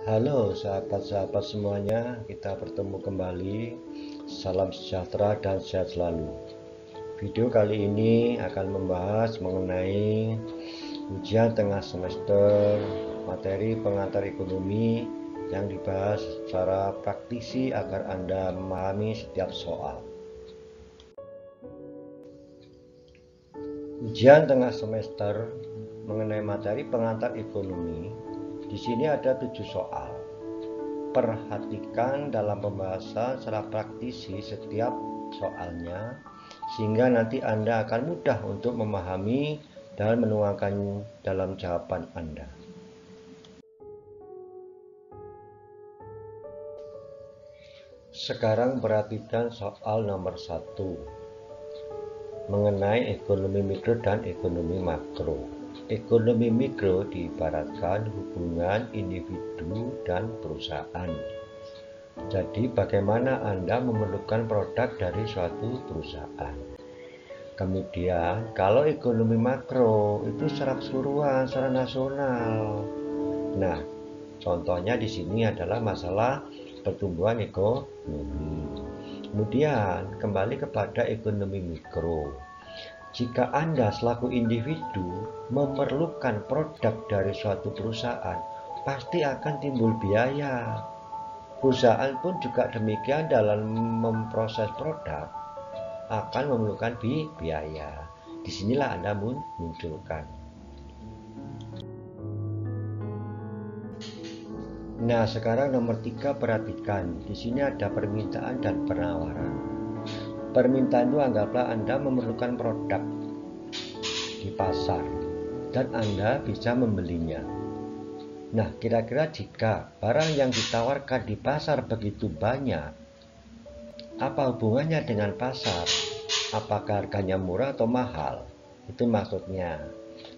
Halo sahabat-sahabat semuanya, kita bertemu kembali. Salam sejahtera dan sehat selalu. Video kali ini akan membahas mengenai ujian tengah semester materi pengantar ekonomi yang dibahas secara praktisi agar Anda memahami setiap soal. Ujian tengah semester mengenai materi pengantar ekonomi. Di sini ada 7 soal. Perhatikan dalam pembahasan secara praktisi setiap soalnya, sehingga nanti Anda akan mudah untuk memahami dan menuangkan dalam jawaban Anda. Sekarang perhatikan soal nomor 1 mengenai ekonomi mikro dan ekonomi makro. Ekonomi mikro diibaratkan hubungan individu dan perusahaan. Jadi bagaimana Anda memerlukan produk dari suatu perusahaan. Kemudian kalau ekonomi makro itu secara keseluruhan, secara nasional. Nah, contohnya di sini adalah masalah pertumbuhan ekonomi. Kemudian kembali kepada ekonomi mikro. Jika Anda selaku individu memerlukan produk dari suatu perusahaan, pasti akan timbul biaya. Perusahaan pun juga demikian dalam memproses produk akan memerlukan biaya. Disinilah Anda munculkan. Nah, sekarang nomor 3 perhatikan. Di sini ada permintaan dan penawaran. Permintaan itu anggaplah Anda memerlukan produk di pasar dan Anda bisa membelinya. Nah, kira-kira jika barang yang ditawarkan di pasar begitu banyak, apa hubungannya dengan pasar? Apakah harganya murah atau mahal? Itu maksudnya.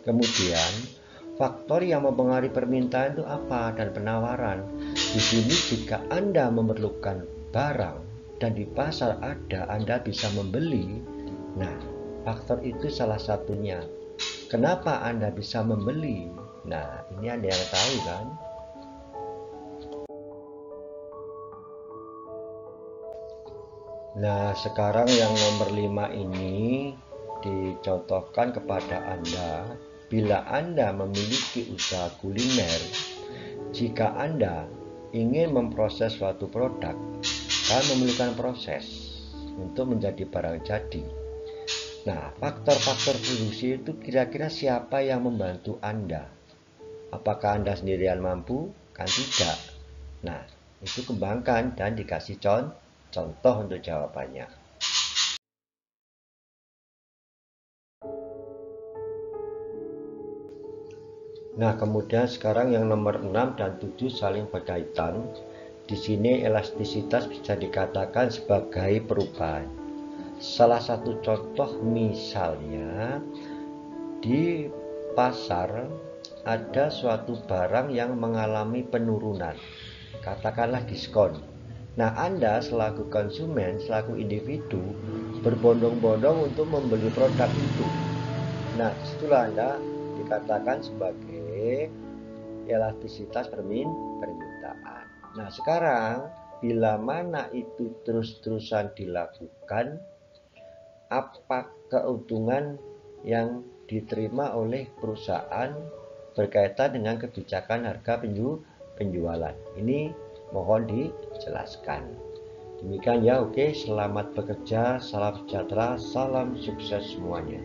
Kemudian, faktor yang mempengaruhi permintaan itu apa dan penawaran. Di sini jika Anda memerlukan barang dan di pasar ada, Anda bisa membeli. Nah, faktor itu salah satunya. Kenapa Anda bisa membeli? Nah, ini Anda yang tahu kan? Nah, sekarang yang nomor 5 ini dicontohkan kepada Anda. Bila Anda memiliki usaha kuliner, jika Anda ingin memproses suatu produk, kan memerlukan proses untuk menjadi barang jadi. Nah, faktor-faktor produksi itu kira-kira siapa yang membantu Anda? Apakah Anda sendirian mampu? Kan tidak. Nah, itu kembangkan dan dikasih contoh untuk jawabannya. Nah, kemudian sekarang yang nomor 6 dan 7 saling berkaitan. Di sini elastisitas bisa dikatakan sebagai perubahan. Salah satu contoh misalnya di pasar ada suatu barang yang mengalami penurunan, katakanlah diskon. Nah, Anda selaku konsumen, selaku individu berbondong-bondong untuk membeli produk itu. Nah, disitulah Anda dikatakan sebagai elastisitas permintaan. Nah, sekarang bila mana itu terus-terusan dilakukan, apa keuntungan yang diterima oleh perusahaan berkaitan dengan kebijakan harga penjualan? Ini mohon dijelaskan. Demikian ya, oke, selamat bekerja, salam sejahtera, salam sukses semuanya.